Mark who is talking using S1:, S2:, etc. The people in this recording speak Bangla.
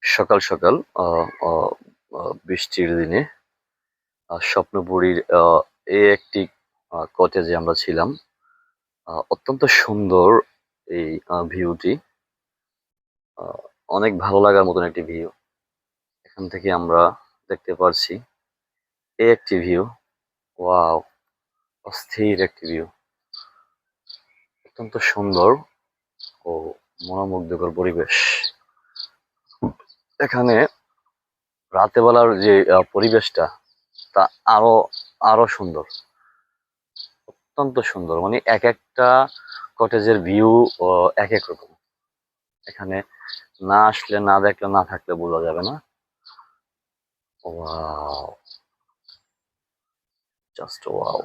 S1: সকাল সকাল বৃষ্টির দিনে স্বপ্নপুরীর এই একটি কটেজে আমরা ছিলাম। অত্যন্ত সুন্দর এই ভিউটি। আ অনেক ভালো লাগার মতন একটি ভিউ। এখান থেকে আমরা দেখতে পারছি এই একটি ভিউ। ওয়াও! অস্থির একটি ভিউ। অত্যন্ত সুন্দর ও মনোমুগ্ধকর পরিবেশ। এখানে রাতের বেলার যে পরিবেশটা তা আরো আরো সুন্দর। অত্যন্ত সুন্দর। মানে একেকটা কটেজের ভিউ একেক রকম। এখানে না আসলে, না দেখলে, না থাকলে বোঝা যাবে না। ওয়াও! Just wow!